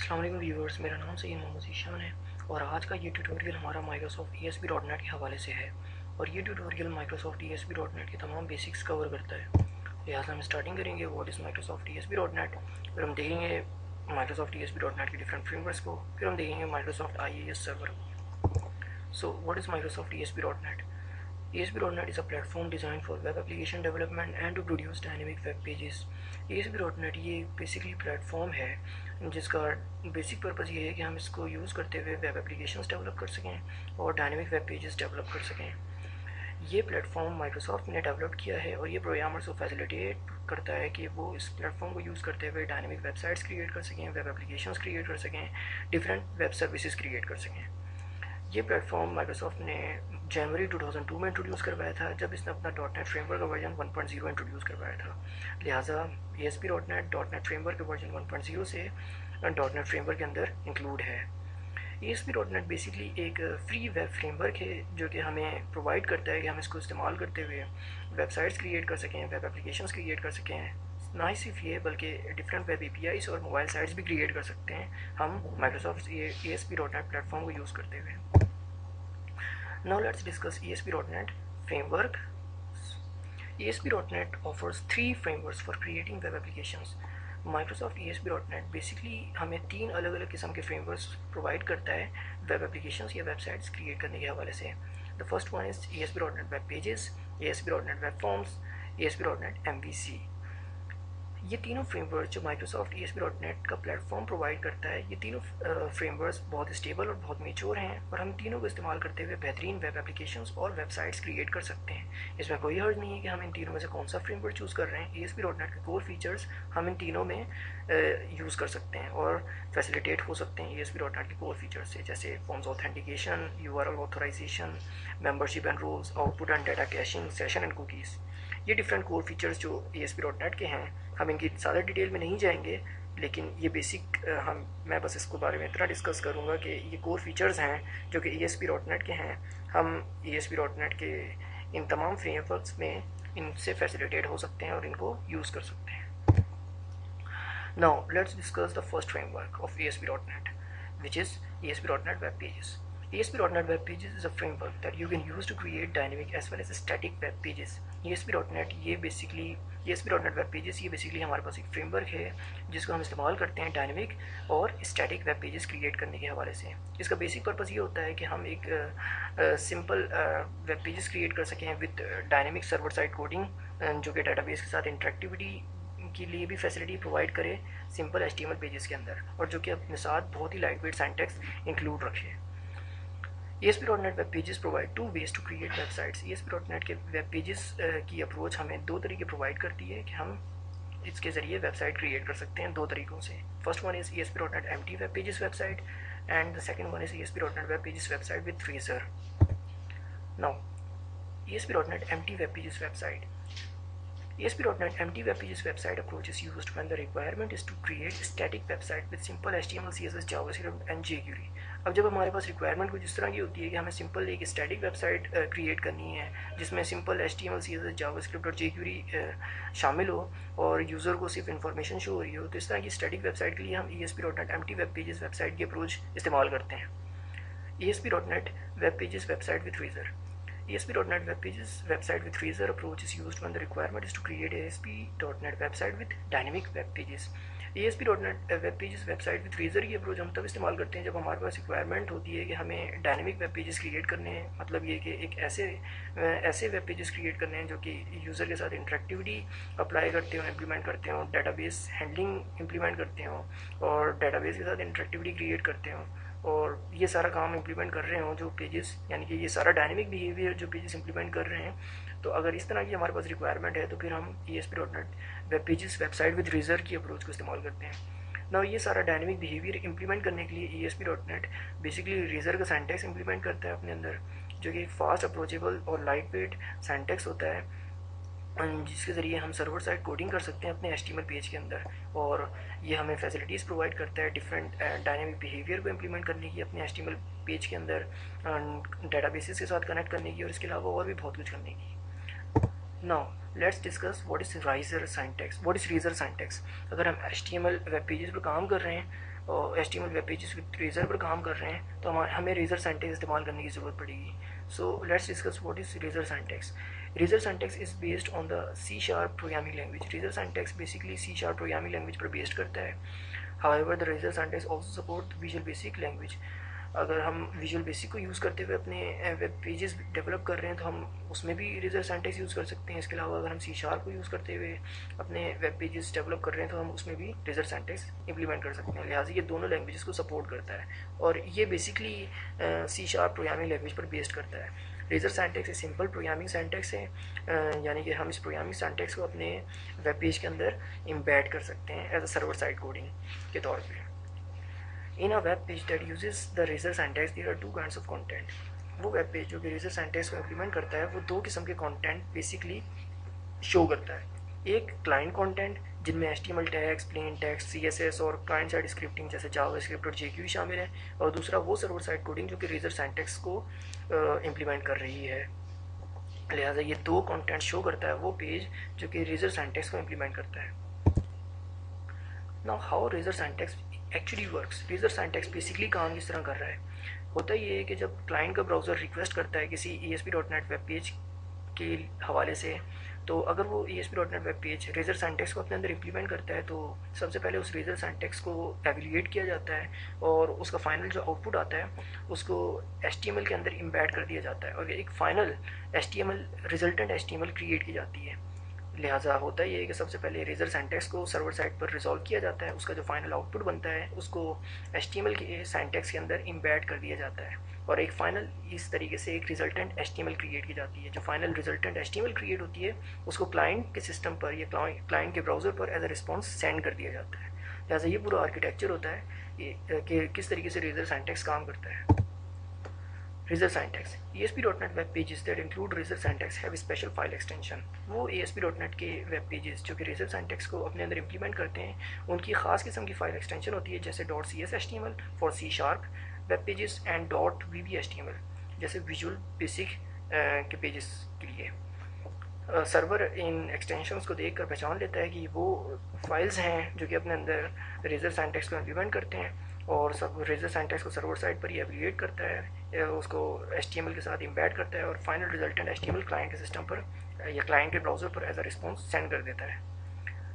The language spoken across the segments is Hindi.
अस्सलाम वालेकुम व्यूअर्स, मेरा नाम सैयद मोहम्मद ज़ीशान है और आज का ये ट्यूटोरियल हमारा माइक्रोसॉफ्ट ASP.NET के हवाले से है। और ये ट्यूटोरियल माइक्रोसॉफ्ट ASP.NET के तमाम बेसिक्स कवर करता है। लिहाजा हम स्टार्टिंग करेंगे व्हाट इज़ माइक्रोसॉफ्ट ASP.NET, फिर हम देखेंगे माइक्रोसॉफ्ट ASP.NET के डिफरेंट फ्रेमवर्क्स को, फिर हम देखेंगे Microsoft IIS server. So what is Microsoft ASP.NET? ASP.NET is a platform designed for web application development and to produce dynamic web pages. ASP.NET ये बेसिकली प्लेटफॉर्म है जिसका बेसिक पर्पज़ ये है कि हम इसको यूज़ करते हुए वेब एप्लीकेशंस डेवलप कर सकें और डायनेमिक वेब पेजेस डेवलप कर सकें। ये प्लेटफॉर्म माइक्रोसॉफ्ट ने डेवलप किया है और ये प्रोग्रामर्स को फैसिलिटेट करता है कि वो इस प्लेटफॉर्म को यूज़ करते हुए डायनेमिक वेबसाइट्स क्रिएट कर सकें, वेब एप्लीकेशंस क्रिएट कर सकें, डिफरेंट वेब सर्विसेज क्रिएट कर सकें। ये प्लेटफॉर्म माइक्रोसॉफ्ट ने जनवरी 2002 में इंट्रोड्यूस करवाया था, जब इसने अपना .NET फ्रेमवर्क का वर्जन 1.0 इंट्रोड्यूस करवाया था। लिहाजा ASP.NET .NET फ्रेमवर्क के वर्जन 1.0 से .NET फ्रेमवर्क के अंदर इंक्लूड है। ASP.NEट बेसिकली एक फ्री वेब फ्रेमवर्क है जो कि हमें प्रोवाइड करता है कि हम इसको इस्तेमाल करते हुए वेबसाइट्स क्रिएट कर सकें, वेब एप्लीकेशंस क्रिएट कर सकें। ना ही सिर्फ ये बल्कि डिफरेंट वेब APIs और मोबाइल साइट्स भी क्रिएट कर सकते हैं हम माइक्रोसॉफ्ट ASP.NET प्लेटफॉर्म को यूज़ करते हुए। Now let's discuss ASP.NET framework. ASP.NET offers three frameworks for creating web applications. Microsoft ASP.NET basically हमें तीन अलग अलग किस्म के फ्रेमवर्क्स प्रोवाइड करता है वेब एप्लीकेशंस या वेबसाइट्स क्रिएट करने के हवाले से। The first one is ASP.NET web pages, ASP.NET web forms, ASP.NET MVC। ये तीनों फ्रेमवर्क जो माइक्रोसॉफ्ट ASP.NET का प्लेटफॉर्म प्रोवाइड करता है, ये तीनों फ्रेमवर्क्स बहुत स्टेबल और बहुत मेच्योर हैं और हम तीनों को इस्तेमाल करते हुए बेहतरीन वेब एप्लीकेशंस और वेबसाइट्स क्रिएट कर सकते हैं। इसमें कोई हर्ज नहीं है कि हम इन तीनों में से कौन सा फ्रेमवर्क चूज़ कर रहे हैं। ASP.NET के कोर फीचर्स हम इन तीनों में यूज़ कर सकते हैं और फैसिलिटेट हो सकते हैं ASP.NET के कोर फीचर्स से, जैसे forms authentication, URL authorization, membership and roles, output and data caching, session and cookies. ये डिफरेंट कोर फीचर्स जो ASP.NET के हैं, हम इनकी ज़्यादा डिटेल में नहीं जाएंगे, लेकिन ये बेसिक मैं बस इसको बारे में इतना डिस्कस करूँगा कि ये कोर फीचर्स हैं जो कि ASP.NEट के हैं। हम ASP.NEट के इन तमाम फ्रेमवर्क्स में इनसे फैसिलिटेट हो सकते हैं और इनको यूज़ कर सकते हैं। Now let's discuss the first framework of ASP.NET, which is ASP.NET Web Pages. ASP.NET Web Pages is a framework that you can use to create dynamic as well as static web pages. ASP.NET Web Pages ये बेसिकली हमारे पास एक फ्रेमवर्क है जिसको हम इस्तेमाल करते हैं डायनेमिक और स्टैटिक वेब पेजेस क्रिएट करने के हवाले से। इसका बेसिक पर्पज़ ये होता है कि हम एक सिंपल वेब पेजेस क्रिएट कर सकें with dynamic server side coding, जो कि डाटाबेस के साथ इंटरेक्टिविटी के लिए भी फैसिलिटी प्रोवाइड करे सिंपल HTML पेजेस के अंदर, और जो कि अपने साथ बहुत ही लाइट वेट सिंटैक्स इंक्लूड रखे। ASP.NET web pages provide two ways to create websites. ASP.NET के वेब पेजेस की अप्रोच हमें दो तरीके प्रोवाइड करती है कि हम इसके ज़रिए वेबसाइट क्रिएट कर सकते हैं दो तरीक़ों से। First one is ASP.NET empty web pages website and the second one is ASP.NET web pages website with freezer. Now ASP.NET empty web pages website. ASP.NET Empty Web Pages website approach is used when the requirement is to create a static website with simple HTML, CSS, JavaScript and jQuery. अब जब हमारे पास रिक्वायरमेंट कुछ इस तरह की होती है कि हमें सिंपल एक स्टैटिक वेबसाइट क्रिएट करनी है जिसमें सिंपल HTML, CSS, JavaScript और jQuery शामिल हो और यूज़र को सिर्फ इन्फॉर्मेशन शो हो रही हो, तो इस तरह की स्टैटिक वेबसाइट के लिए हम ASP.NET Empty Web Pages website की अप्रोच इस्तेमाल करते हैं। ASP.NET Web Pages website with Razor. ASP.NET Web Pages website with Razor approach is used when the requirement is to create ASP.NET website with dynamic web pages. ASP.NET Web Pages website with Razor की अप्रोच हम तब इस्तेमाल करते हैं जब हमारे पास रिक्वायरमेंट होती है कि हमें डायनेमिक वेब पेजेस क्रिएट करने हैं। मतलब ये कि एक ऐसे वेब पेजेस क्रिएट करने हैं जो कि यूज़र के साथ इंटरेक्टिविटी अप्लाई करते हो, इम्प्लीमेंट करते हो, डाटाबेस हैंडलिंग इम्प्लीमेंट करते हो और डाटाबेस के साथ इंटरेक्टिविटी क्रिएट करते हो, और ये सारा काम इम्प्लीमेंट कर रहे हो जो पेजेस, यानी कि ये सारा डायनेमिक बिहेवियर जो पेजेस इम्प्लीमेंट कर रहे हैं। तो अगर इस तरह की हमारे पास रिक्वायरमेंट है तो फिर हम ASP.NET web pages website with razor की अप्रोच को इस्तेमाल करते हैं। ना ये सारा डायनेमिक बिहेवियर इम्प्लीमेंट करने के लिए ASP.NEट बेसिकली रेजर का सिंटैक्स इम्प्लीमेंट करता है अपने अंदर, जो कि फास्ट अप्रोचेबल और लाइट वेट सिंटैक्स होता है जिसके ज़रिए हम सर्वर साइड कोडिंग कर सकते हैं अपने HTML पेज के अंदर, और ये हमें फैसिलिटीज़ प्रोवाइड करता है डिफरेंट डायनेमिक बिहेवियर को इम्प्लीमेंट करने की अपने HTML पेज के अंदर, डाटाबेसेस के साथ कनेक्ट करने की और इसके अलावा और भी बहुत कुछ करने की। Now let's discuss what is razor syntax. अगर हम HTML वेब पेजेस पर काम कर रहे हैं और HTML web pages with razor पर काम कर रहे हैं, तो हमें रेजर सिंटैक्स इस्तेमाल करने की ज़रूरत पड़ेगी. So let's discuss what is razor syntax. Razor syntax is based on the C# programming language. Razor syntax basically C# programming language पर बेस्ड करता है. However the razor syntax also support visual basic language. अगर हम विजुअल बेसिक को यूज़ करते हुए अपने वेब पेजेस डेवलप कर रहे हैं तो हम उसमें भी रेजर सिंटैक्स यूज़ कर सकते हैं. इसके अलावा अगर हम C# को यूज़ करते हुए अपने वेब पेजेस डेवलप कर रहे हैं तो हम उसमें भी रेजर सिंटैक्स इंप्लीमेंट कर सकते हैं. लिहाजा ये दोनों लैंग्वेजेस को सपोर्ट करता है और ये बेसिकली C# प्रोग्रामिंग लैंग्वेज पर बेस्ड करता है. रेजर सिंटैक्स एक सिंपल प्रोग्रामिंग सिंटैक्स है, यानी कि हम इस प्रोग्रामिंग सिंटैक्स को अपने वेब पेज के अंदर एम्बेड कर सकते हैं as a server side coding के तौर पे. In a web page that uses the Razor syntax, there are two kinds of content. वो वेब पेज जो कि रेजर सिंटैक्स को इम्प्लीमेंट करता है वो दो किस्म के कंटेंट बेसिकली शो करता है. एक क्लाइंट कंटेंट जिनमें HTML tags, plain text, CSS और क्लाइंट साइड स्क्रिप्टिंग जैसे जावास्क्रिप्ट और JQ शामिल है, और दूसरा वो सर्वर साइड कोडिंग जो कि रेजर सिंटैक्स को इम्प्लीमेंट कर रही है. लिहाजा ये दो कंटेंट शो करता है वो पेज जो कि रेजर सिंटैक्स को इम्प्लीमेंट करता है. Now how razor syntax actually works. Razor syntax basically काम किस तरह कर रहा है. होता ये है कि जब क्लाइंट का ब्राउज़र रिक्वेस्ट करता है किसी ASP.NET वेब पेज के हवाले से, तो अगर वो ASP.NET web page razor syntax को अपने अंदर इम्प्लीमेंट करता है तो सबसे पहले उस रेजर सिंटैक्स को एवेल्यूएट किया जाता है और उसका फाइनल जो आउटपुट आता है उसको HTML के अंदर इम्बेड कर दिया जाता है और एक फाइनल रिजल्टेंट HTML क्रिएट की जाती है. लिहाजा होता ये है कि सबसे पहले रेजर सिंटैक्स को सर्वर साइड पर रिजॉल्व किया जाता है, उसका जो फाइनल आउटपुट बनता है उसको HTML के सिंटैक्स के अंदर इम्बेड कर दिया जाता है और एक फाइनल इस तरीके से एक रिजल्टेंट HTML क्रिएट की जाती है. जो फाइनल रिजल्टेंट HTML क्रिएट होती है उसको क्लाइंट के सिस्टम पर या क्लाइंट के ब्राउज़र पर एज अ रिस्पॉन्स सेंड कर दिया जाता है. लिहाजा ये पूरा आर्किटेक्चर होता है कि किस तरीके से रेजर सिंटैक्स काम करता है. Razor syntax. ASP.NET web pages that include Razor syntax have a special file extension. वो ASP.NET के वेब पेजेस जो कि Razor syntax को अपने अंदर इम्प्लीमेंट करते हैं उनकी ख़ास किस्म की फ़ाइल एक्सटेंशन होती है, जैसे .CS/HTML for C# web pages and .VB/HTML जैसे विजुअल बेसिक के पेजेस के लिए. सर्वर इन एक्सटेंशंस को देखकर पहचान लेता है कि वो फाइल्स हैं जो कि अपने अंदर रेजर सिंटैक्स को इम्प्लीमेंट करते हैं और सब रेजर सिंटैक्स को सर्वर साइड पर ही एवेल्यूएट करता है, उसको HTML के साथ इम्बेड करता है और फाइनल रिजल्टेंट HTML क्लाइंट के सिस्टम पर या क्लाइंट के ब्राउज़र पर एज अ रिस्पॉन्स सेंड कर देता है.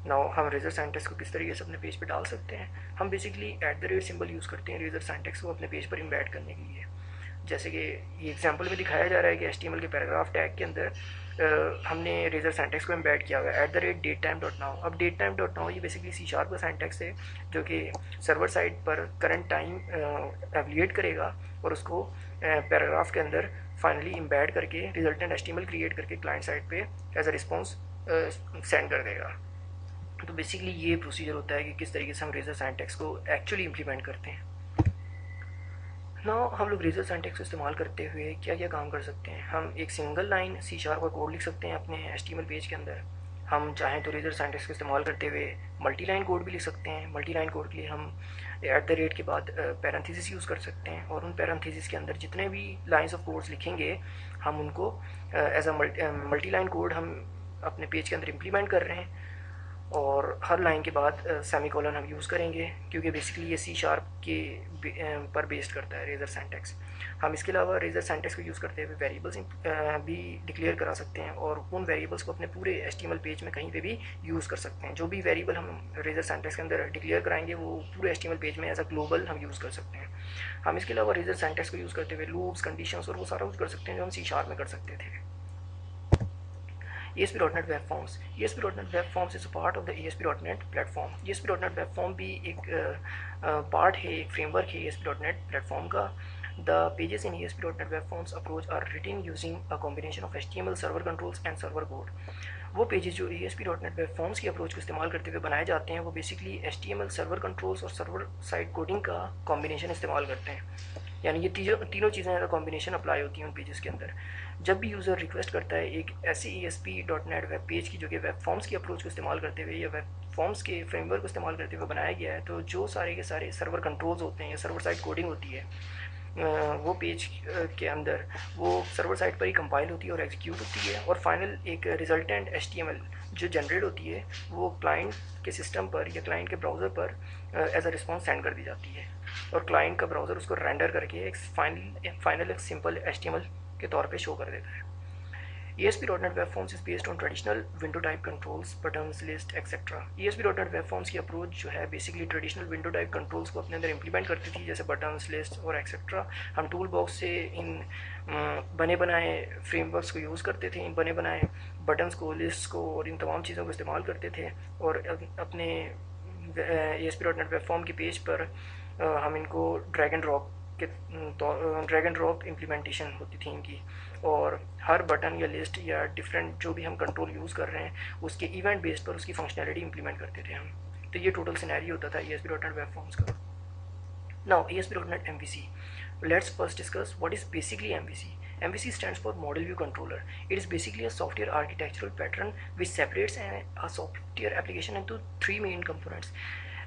नाउ हम रेजर सिंटैक्स को किस तरीके से अपने पेज पर डाल सकते हैं. हम बेसिकली @ सिंबल यूज़ करते हैं रेजर सिंटैक्स को अपने पेज पर इम्बेड करने के लिए. जैसे कि ये एग्जांपल में दिखाया जा रहा है कि HTML के पैराग्राफ टैग के अंदर हमने रेजर सिंटैक्स को एम्बेड किया हुआ है @datetime.now. अब datetime.now ये बेसिकली C# का सिंटैक्स है जो कि सर्वर साइड पर करंट टाइम एवेल्यूएट करेगा और उसको पैराग्राफ के अंदर फाइनली इम्बेड करके रिजल्टेंट HTML क्रिएट करके क्लाइंट साइड पे एज अ रिस्पॉन्स सेंड कर देगा. तो बेसिकली ये प्रोसीजर होता है कि किस तरीके से हम रेजर सिंटैक्स को एक्चुअली इम्प्लीमेंट करते हैं. नाउ हम लोग रेजर सिंटैक्स को इस्तेमाल करते हुए क्या क्या काम कर सकते हैं. हम एक सिंगल लाइन C# का कोड लिख सकते हैं अपने HTML पेज के अंदर. हम चाहें तो रेजर सिंटैक्स को इस्तेमाल करते हुए मल्टी लाइन कोड भी लिख सकते हैं. मल्टी लाइन कोड के लिए हम @ के बाद पैरेंथेसिस यूज़ कर सकते हैं और उन पैरेंथेसिस के अंदर जितने भी लाइंस ऑफ कोड्स लिखेंगे हम उनको as a multi line code हम अपने पेज के अंदर इम्प्लीमेंट कर रहे हैं और हर लाइन के बाद सेमीकोलन हम यूज़ करेंगे क्योंकि बेसिकली ये C# के पर बेस्ड करता है रेजर सिंटैक्स. हम इसके अलावा रेजर सिंटैक्स को यूज़ करते हुए वेरिएबल्स भी डिक्लेयर करा सकते हैं और उन वेरिएबल्स को अपने पूरे HTML पेज में कहीं पे भी यूज़ कर सकते हैं. जो भी वेरिएबल हम रेजर सिंटैक्स के अंदर डिक्लेयर कराएंगे वो पूरे HTML पेज में एज अ ग्लोबल हम यूज़ कर सकते हैं. हम इसके अलावा रेजर सिंटैक्स को यूज़ करते हुए लूप्स, कंडीशंस और वो सारा यूज़ कर सकते हैं जो हम C# में कर सकते थे. ASP.NET Web Forms. ASP.NET Web Forms is a part of the ASP.NET platform. ASP.NET Web Form भी एक पार्ट है, एक फ्रेमवर्क है ASP.NET प्लेटफॉर्म का. The pages in ASP.NET Web Forms approach are written using a combination of HTML server controls and server code. वो पेजेस जो ASP.NET Web Forms की अप्रोच को इस्तेमाल करते हुए बनाए जाते हैं वो बेसिकली HTML सर्वर कंट्रोल्स और सर्वर साइड कोडिंग का कॉम्बिनेशन इस्तेमाल करते हैं. यानी ये तीनों चीज़ें का कॉम्बिनेशन अप्लाई होती हैं उन पेजेस के अंदर. जब भी यूज़र रिक्वेस्ट करता है एक ऐसी ASP.NET वेब पेज की जो कि वेब फॉर्म्स की अप्रोच को इस्तेमाल करते हुए या वेब फॉर्म्स के फ्रेमवर्क को इस्तेमाल करते हुए बनाया गया है, तो जो सारे के सारे सर्वर कंट्रोल्स होते हैं या सर्वर साइड कोडिंग होती है वो पेज के अंदर वो सर्वर साइड पर ही कंपाइल होती है और एग्जीक्यूट होती है, और फाइनल एक रिजल्टेंट HTML जो जनरेट होती है वो क्लाइंट के सिस्टम पर या क्लाइंट के ब्राउज़र पर एज अ रिस्पॉन्स सेंड कर दी जाती है, और क्लाइंट का ब्राउज़र उसको रेंडर करके एक फाइनल एक सिंपल HTML के तौर पे शो कर देता है। ASP.NET Web Forms is based on traditional window type controls, buttons, list, etc. ASP.NEट Web Forms की अप्रोच जो है basically traditional window type controls को अपने अंदर इंप्लीमेंट करती थी, जैसे बटन्स, लिस्ट और एक्सेट्रा। हम टूल बॉक्स से इन बने बनाए फ्रेमवर्क्स को यूज़ करते थे, इन बने बनाए बटन्स को, लिस्ट को और इन तमाम चीज़ों को इस्तेमाल करते थे, और अपने ASP.NEट Web Form के पेज पर हम इनको ड्रैग एंड ड्रॉप इम्प्लीमेंटेशन होती थी इनकी, और हर बटन या लिस्ट या डिफरेंट जो भी हम कंट्रोल यूज़ कर रहे हैं उसके इवेंट बेस पर उसकी फंक्शनैलिटी इंप्लीमेंट करते थे हम। तो ये टोटल सिनेरियो होता था ASP.NET वेब फॉर्म्स का। Now ASP.NET MVC, let's first discuss what is basically MVC. MVC stands for Model View Controller. It is basically a software architectural pattern which separates a software application into three main components.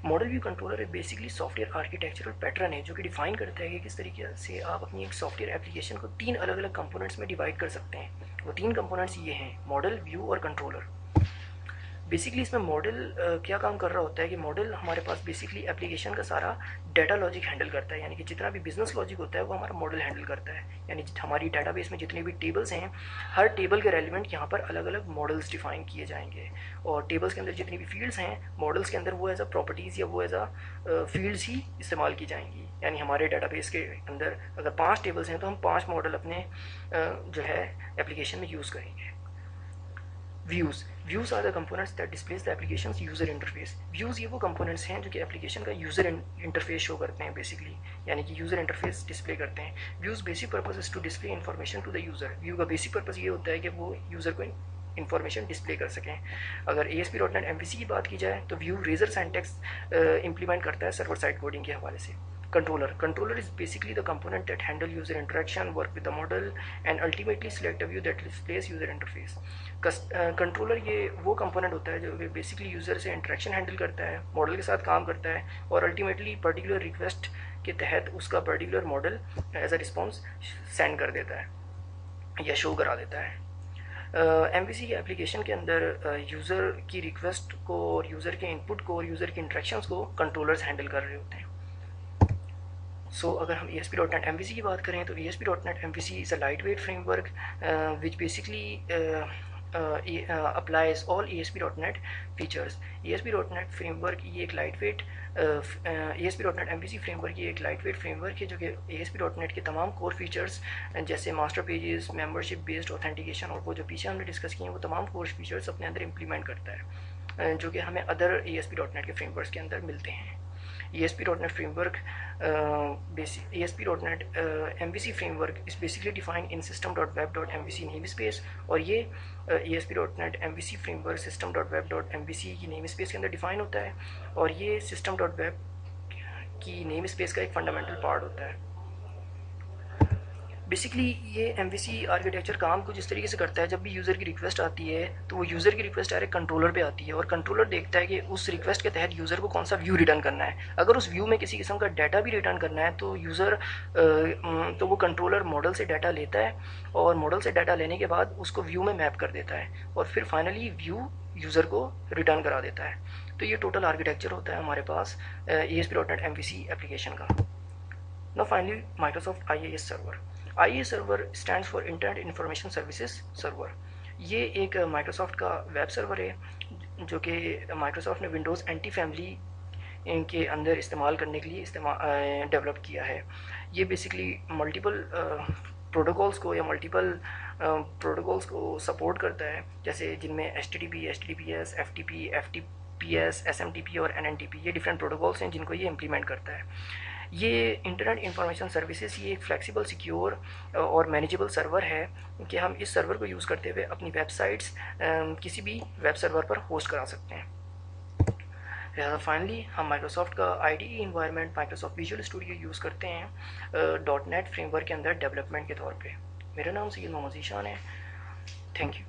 Model view controller एक बेसिकली सॉफ्टवेयर आर्किटेक्चरल पैटर्न है जो कि डिफाइन करता है कि किस तरीके से आप अपनी एक सॉफ्टवेयर एप्लीकेशन को तीन अलग अलग कंपोनेंट्स में डिवाइड कर सकते हैं। वो तीन कंपोनेंट्स ये हैं, मॉडल, व्यू और कंट्रोलर। बेसिकली इसमें मॉडल क्या काम कर रहा होता है कि मॉडल हमारे पास बेसिकली एप्लीकेशन का सारा डाटा लॉजिक हैंडल करता है, यानी कि जितना भी बिजनेस लॉजिक होता है वो हमारा मॉडल हैंडल करता है। यानी हमारी डाटाबेस में जितने भी टेबल्स हैं, हर टेबल के रेलिवेंट यहाँ पर अलग अलग मॉडल्स डिफाइन किए जाएंगे, और टेबल्स के अंदर जितनी भी फील्ड्स हैं मॉडल्स के अंदर वो एज अ प्रॉपर्टीज़ या वो एज अ फील्ड्स ही इस्तेमाल की जाएंगी। यानी हमारे डाटाबेस के अंदर अगर 5 टेबल्स हैं तो हम 5 मॉडल अपने जो है एप्लीकेशन में यूज़ करेंगे। Views are the components that displays the applications user interface. Views ये वो कंपोनेंट्स हैं जो कि एप्लीकेशन का यूज़र इंटरफेस शो करते हैं बेसिकली, यानी कि यूज़र इंटरफेस डिस्प्ले करते हैं। Views basic purpose is to display information to the user. View का बेसिक पर्पस ये होता है कि वो यूज़र को इन्फॉर्मेशन डिस्प्ले कर सकें। अगर ASP.NET MVC की बात की जाए तो व्यू रेजर सिंटैक्स इंप्लीमेंट करता है सर्वर साइड कोडिंग के हवाले से। Controller is basically the component that handle user interaction, work with the model, and ultimately select a view that displays user interface. Controller ये वो कंपोनेंट होता है जो बेसिकली यूज़र से इंटरेक्शन हैंडल करता है, मॉडल के साथ काम करता है, और अल्टीमेटली पर्टिकुलर रिक्वेस्ट के तहत उसका particular model as a response send कर देता है या शो करा देता है। MVC के एप्लीकेशन के अंदर यूज़र की रिक्वेस्ट को और यूज़र के इनपुट को और यूज़र के इंटरेक्शंस को कंट्रोलर्स हैंडल कर रहे होते हैं। अगर हम ASP.NET MVC की बात करें तो ASP.NET MVC is a light weight framework which basically applies all ASP.NET features. ASP.NET framework ये एक light weight ASP.NET MVC framework ये एक लाइट वेट फ्रेमवर्क है जो कि ASP.NET के तमाम कोर फीचर्स जैसे master pages, membership based authentication और वो जो पीछे हमने डिस्कस किए हैं वो तमाम कोर फीचर्स अपने अंदर इम्प्लीमेंट करता है, जो कि हमें अदर ASP.NET के फ्रेमवर्क्स के अंदर मिलते हैं। ASP.NET framework, ASP.NET MVC framework is basically defined in system.web.mvc namespace, और ये ASP.NET MVC framework system.web.mvc की namespace के अंदर डिफाइन होता है, और ये system.web की namespace का एक फंडामेंटल पार्ट होता है। बेसिकली ये MVC आर्किटेक्चर काम कुछ इस तरीके से करता है, जब भी यूज़र की रिक्वेस्ट आती है तो वो यूज़र की रिक्वेस्ट डायरेक्ट कंट्रोलर पे आती है, और कंट्रोलर देखता है कि उस रिक्वेस्ट के तहत यूज़र को कौन सा व्यू रिटर्न करना है। अगर उस व्यू में किसी किस्म का डाटा भी रिटर्न करना है तो वो कंट्रोलर मॉडल से डाटा लेता है, और मॉडल से डाटा लेने के बाद उसको व्यू में मैप कर देता है, और फिर फाइनली व्यू यूज़र को रिटर्न करा देता है। तो ये टोटल आर्किटेक्चर होता है हमारे पास ASP.NET MVC एप्लीकेशन का। Now finally, Microsoft IaaS server. IaaS server stands for internet information services server. ये एक माइक्रोसॉफ्ट का वेब सर्वर है जो कि माइक्रोसॉफ्ट ने विंडोज़ एंटी फैमिली के अंदर इस्तेमाल करने के लिए डेवलप किया है। ये बेसिकली मल्टीपल प्रोटोकॉल्स को या मल्टीपल प्रोटोकॉल्स को सपोर्ट करता है, जैसे जिनमें HTTP, HTTPS, FTP, FTPS, SMTP और NNTP ये डिफरेंट प्रोटोकॉल्स हैं जिनको ये इम्प्लीमेंट करता है। ये इंटरनेट इंफॉर्मेशन सर्विसेज ये एक फ्लेक्सिबल, सिक्योर और मैनेजेबल सर्वर है कि हम इस सर्वर को यूज़ करते हुए अपनी वेबसाइट्स किसी भी वेब सर्वर पर होस्ट करा सकते हैं। फाइनली हम माइक्रोसॉफ्ट का IDE environment Microsoft visual studio use करते हैं .NET फ्रेमवर्क के अंदर डेवलपमेंट के तौर पे। मेरा नाम सैयद मोहम्मद ज़ीशान है। Thank you.